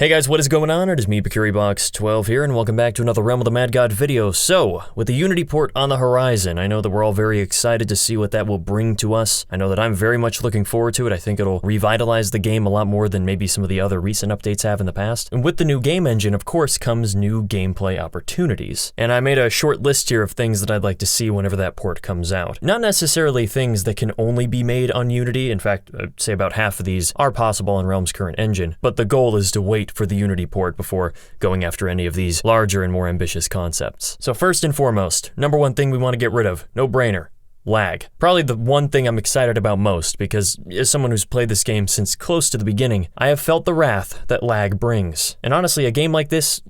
Hey guys, what is going on? It is me, BikuriBox12 here, and welcome back to another Realm of the Mad God video. So, with the Unity port on the horizon, I know that we're all very excited to see what that will bring to us. I know that I'm very much looking forward to it. I think it'll revitalize the game a lot more than maybe some of the other recent updates have in the past. And with the new game engine, of course, comes new gameplay opportunities. And I made a short list here of things that I'd like to see whenever that port comes out. Not necessarily things that can only be made on Unity. In fact, I'd say about half of these are possible on Realm's current engine. But the goal is to wait for the Unity port before going after any of these larger and more ambitious concepts. So first and foremost, number one thing we want to get rid of, no brainer, lag. Probably the one thing I'm excited about most, because as someone who's played this game since close to the beginning, I have felt the wrath that lag brings. And honestly, a game like this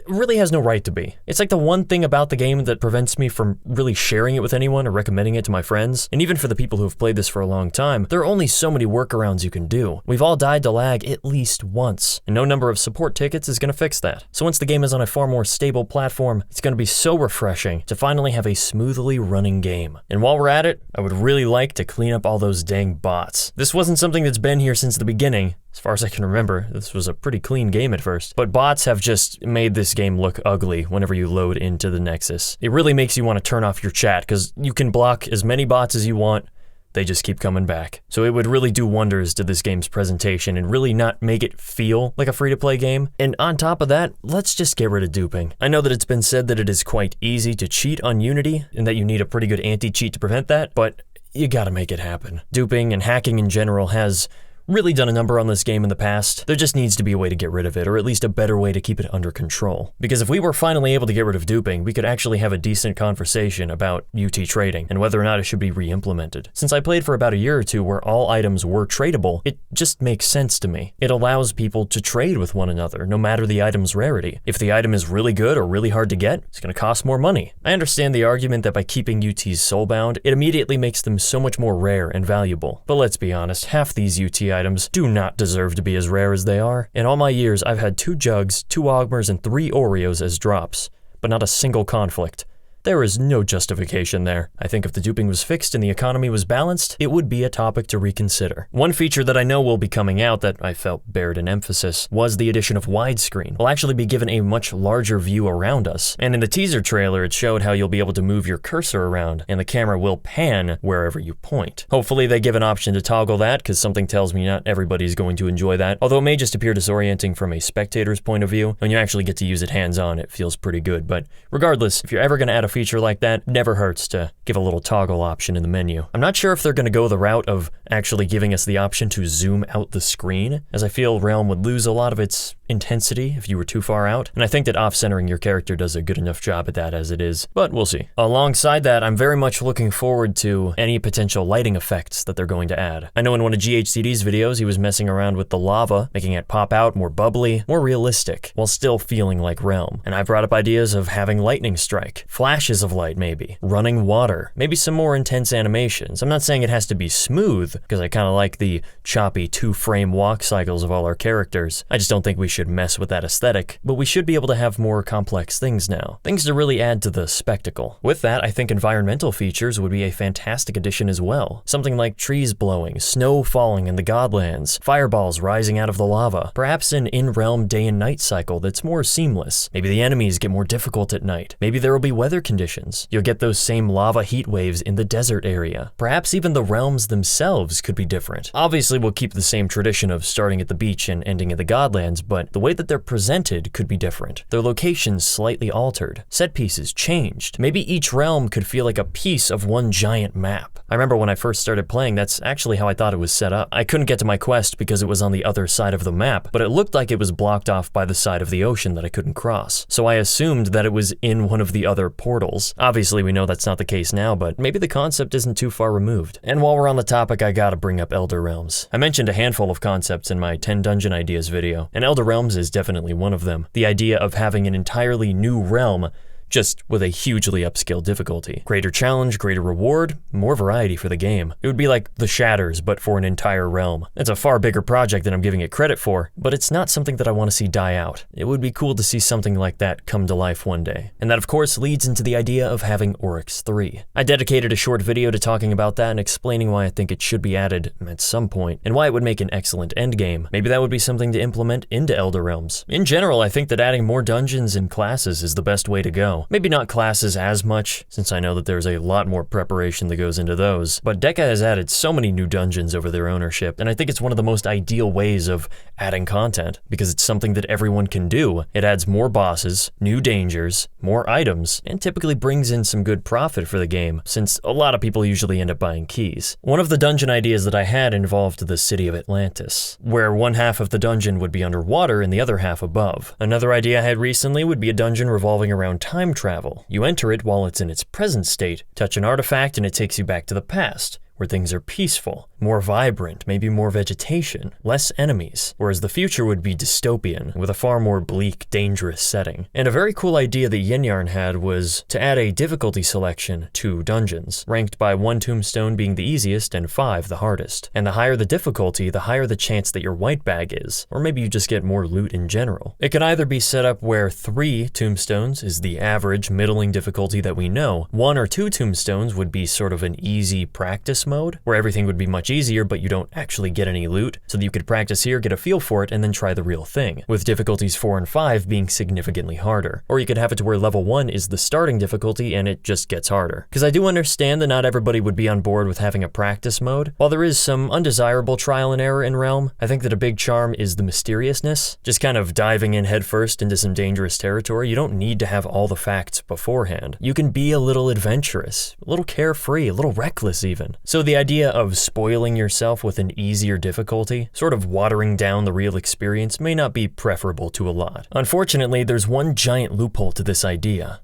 really has no right to be. It's like the one thing about the game that prevents me from really sharing it with anyone or recommending it to my friends. And even for the people who have played this for a long time, there are only so many workarounds you can do. We've all died to lag at least once, and no number of support tickets is going to fix that. So once the game is on a far more stable platform, it's going to be so refreshing to finally have a smoothly running game. And while we're at it, I would really like to clean up all those dang bots. This wasn't something that's been here since the beginning. As far as I can remember, this was a pretty clean game at first. But bots have just made this game look ugly whenever you load into the Nexus. It really makes you want to turn off your chat, because you can block as many bots as you want, they just keep coming back. So it would really do wonders to this game's presentation and really not make it feel like a free-to-play game. And on top of that, let's just get rid of duping. I know that it's been said that it is quite easy to cheat on Unity, and that you need a pretty good anti-cheat to prevent that, but you gotta make it happen. Duping and hacking in general has really done a number on this game in the past. There just needs to be a way to get rid of it, or at least a better way to keep it under control. Because if we were finally able to get rid of duping, we could actually have a decent conversation about UT trading and whether or not it should be re-implemented. Since I played for about a year or two where all items were tradable, it just makes sense to me. It allows people to trade with one another, no matter the item's rarity. If the item is really good or really hard to get, it's going to cost more money. I understand the argument that by keeping UTs soulbound, it immediately makes them so much more rare and valuable. But let's be honest, half these UT items do not deserve to be as rare as they are. In all my years, I've had 2 jugs, 2 augmers, and 3 Oreos as drops, but not a single conflict. There is no justification there. I think if the duping was fixed and the economy was balanced, it would be a topic to reconsider. One feature that I know will be coming out that I felt bared an emphasis was the addition of widescreen. We'll actually be given a much larger view around us. And in the teaser trailer, it showed how you'll be able to move your cursor around, and the camera will pan wherever you point. Hopefully they give an option to toggle that, because something tells me not everybody's going to enjoy that, although it may just appear disorienting from a spectator's point of view. When you actually get to use it hands-on, it feels pretty good. But regardless, if you're ever going to add a feature like that, never hurts to give a little toggle option in the menu. I'm not sure if they're going to go the route of actually giving us the option to zoom out the screen, as I feel Realm would lose a lot of its intensity if you were too far out, and I think that off-centering your character does a good enough job at that as it is, but we'll see. Alongside that, I'm very much looking forward to any potential lighting effects that they're going to add. I know in one of GHCD's videos, he was messing around with the lava, making it pop out more bubbly, more realistic, while still feeling like Realm. And I brought up ideas of having lightning strike, flashes of light maybe, running water, maybe some more intense animations. I'm not saying it has to be smooth, because I kind of like the choppy 2-frame walk cycles of all our characters. I just don't think we should mess with that aesthetic, but we should be able to have more complex things now. Things to really add to the spectacle. With that, I think environmental features would be a fantastic addition as well. Something like trees blowing, snow falling in the Godlands, fireballs rising out of the lava, perhaps an in-realm day and night cycle that's more seamless. Maybe the enemies get more difficult at night. Maybe there will be weather conditions. You'll get those same lava heat waves in the desert area. Perhaps even the realms themselves could be different. Obviously, we'll keep the same tradition of starting at the beach and ending at the Godlands, but the way that they're presented could be different. Their locations slightly altered. Set pieces changed. Maybe each realm could feel like a piece of one giant map. I remember when I first started playing, that's actually how I thought it was set up. I couldn't get to my quest because it was on the other side of the map, but it looked like it was blocked off by the side of the ocean that I couldn't cross. So I assumed that it was in one of the other portals. Obviously, we know that's not the case now, but maybe the concept isn't too far removed. And while we're on the topic, I gotta bring up Elder Realms. I mentioned a handful of concepts in my 10 dungeon ideas video, and Elder Realms is definitely one of them. The idea of having an entirely new realm just with a hugely upscaled difficulty. Greater challenge, greater reward, more variety for the game. It would be like The Shatters, but for an entire realm. It's a far bigger project than I'm giving it credit for, but it's not something that I want to see die out. It would be cool to see something like that come to life one day. And that of course leads into the idea of having Oryx 3. I dedicated a short video to talking about that and explaining why I think it should be added at some point, and why it would make an excellent endgame. Maybe that would be something to implement into Elder Realms. In general, I think that adding more dungeons and classes is the best way to go. Maybe not classes as much, since I know that there's a lot more preparation that goes into those, but Deca has added so many new dungeons over their ownership, and I think it's one of the most ideal ways of adding content, because it's something that everyone can do. It adds more bosses, new dangers, more items, and typically brings in some good profit for the game, since a lot of people usually end up buying keys. One of the dungeon ideas that I had involved the city of Atlantis, where one half of the dungeon would be underwater and the other half above. Another idea I had recently would be a dungeon revolving around time travel. You enter it while it's in its present state, touch an artifact and it takes you back to the past, where things are peaceful, more vibrant, maybe more vegetation, less enemies, whereas the future would be dystopian, with a far more bleak, dangerous setting. And a very cool idea that Yinyarn had was to add a difficulty selection to dungeons, ranked by 1 tombstone being the easiest and 5 the hardest. And the higher the difficulty, the higher the chance that your white bag is, or maybe you just get more loot in general. It could either be set up where 3 tombstones is the average, middling difficulty that we know, 1 or 2 tombstones would be sort of an easy practice mode, where everything would be much easier but you don't actually get any loot, so that you could practice here, get a feel for it, and then try the real thing, with difficulties 4 and 5 being significantly harder. Or you could have it to where level 1 is the starting difficulty and it just gets harder. Because I do understand that not everybody would be on board with having a practice mode. While there is some undesirable trial and error in Realm, I think that a big charm is the mysteriousness. Just kind of diving in headfirst into some dangerous territory. You don't need to have all the facts beforehand. You can be a little adventurous, a little carefree, a little reckless even. So the idea of spoiling yourself with an easier difficulty, sort of watering down the real experience, may not be preferable to a lot. Unfortunately, there's one giant loophole to this idea.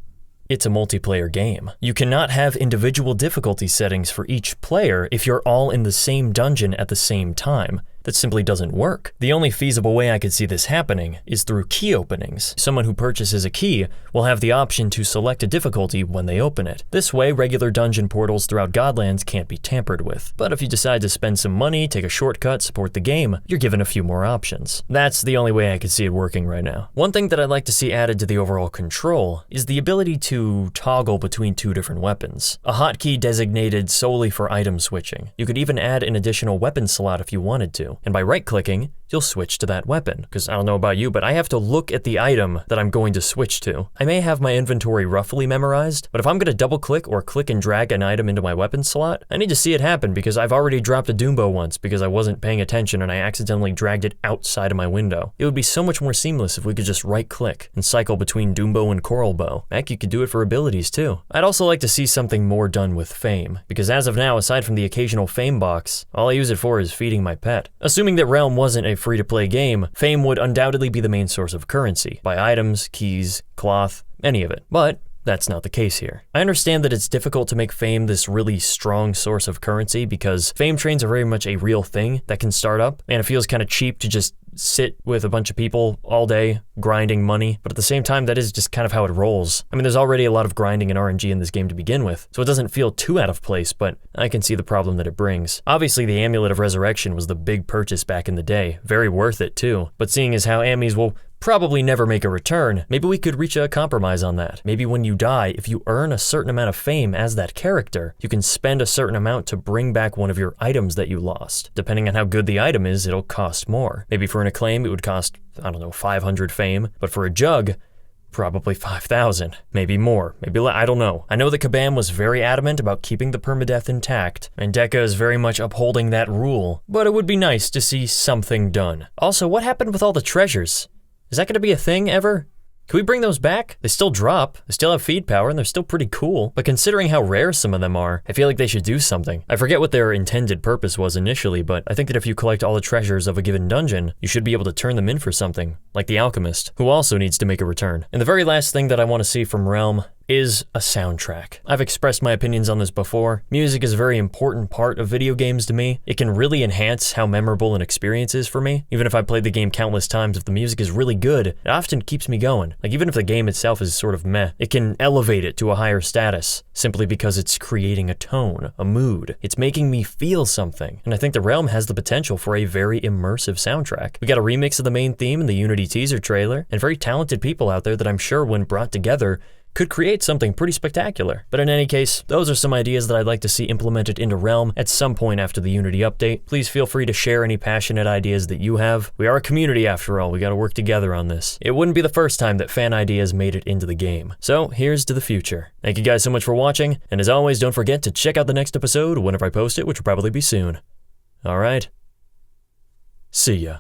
It's a multiplayer game. You cannot have individual difficulty settings for each player if you're all in the same dungeon at the same time. That simply doesn't work. The only feasible way I could see this happening is through key openings. Someone who purchases a key will have the option to select a difficulty when they open it. This way, regular dungeon portals throughout Godlands can't be tampered with. But if you decide to spend some money, take a shortcut, support the game, you're given a few more options. That's the only way I could see it working right now. One thing that I'd like to see added to the overall control is the ability to toggle between 2 different weapons. A hotkey designated solely for item switching. You could even add an additional weapon slot if you wanted to. And by right-clicking, you'll switch to that weapon. Because I don't know about you, but I have to look at the item that I'm going to switch to. I may have my inventory roughly memorized, but if I'm going to double-click or click and drag an item into my weapon slot, I need to see it happen because I've already dropped a Doombow once because I wasn't paying attention and I accidentally dragged it outside of my window. It would be so much more seamless if we could just right-click and cycle between Doombow and Coral Bow. Heck, you could do it for abilities too. I'd also like to see something more done with Fame, because as of now, aside from the occasional Fame box, all I use it for is feeding my pet. Assuming that Realm wasn't a free-to-play game, Fame would undoubtedly be the main source of currency. Buy items, keys, cloth, any of it. But that's not the case here. I understand that it's difficult to make Fame this really strong source of currency because Fame trains are very much a real thing that can start up, and it feels kind of cheap to just sit with a bunch of people all day grinding money, but at the same time that is just kind of how it rolls. I mean, there's already a lot of grinding and RNG in this game to begin with, so it doesn't feel too out of place, but I can see the problem that it brings. Obviously the Amulet of Resurrection was the big purchase back in the day, very worth it too, but seeing as how Ammies will probably never make a return, maybe we could reach a compromise on that. Maybe when you die, if you earn a certain amount of fame as that character, you can spend a certain amount to bring back one of your items that you lost. Depending on how good the item is, it'll cost more. Maybe for an acclaim, it would cost, I don't know, 500 fame, but for a jug, probably 5,000, maybe more, maybe I don't know. I know that Kabam was very adamant about keeping the permadeath intact, and Deca is very much upholding that rule, but it would be nice to see something done. Also, what happened with all the treasures? Is that going to be a thing ever? Can we bring those back? They still drop, they still have feed power, and they're still pretty cool. But considering how rare some of them are, I feel like they should do something. I forget what their intended purpose was initially, but I think that if you collect all the treasures of a given dungeon, you should be able to turn them in for something like The Alchemist, who also needs to make a return. And the very last thing that I want to see from Realm is a soundtrack. I've expressed my opinions on this before. Music is a very important part of video games to me. It can really enhance how memorable an experience is for me. Even if I played the game countless times, if the music is really good, it often keeps me going. Like, even if the game itself is sort of meh, it can elevate it to a higher status simply because it's creating a tone, a mood. It's making me feel something. And I think the Realm has the potential for a very immersive soundtrack. We got a remix of the main theme in the Unity teaser trailer, and very talented people out there that I'm sure, when brought together, could create something pretty spectacular. But in any case, those are some ideas that I'd like to see implemented into Realm at some point after the Unity update. Please feel free to share any passionate ideas that you have. We are a community after all, we gotta work together on this. It wouldn't be the first time that fan ideas made it into the game. So here's to the future. Thank you guys so much for watching, and as always, don't forget to check out the next episode whenever I post it, which will probably be soon. Alright. See ya.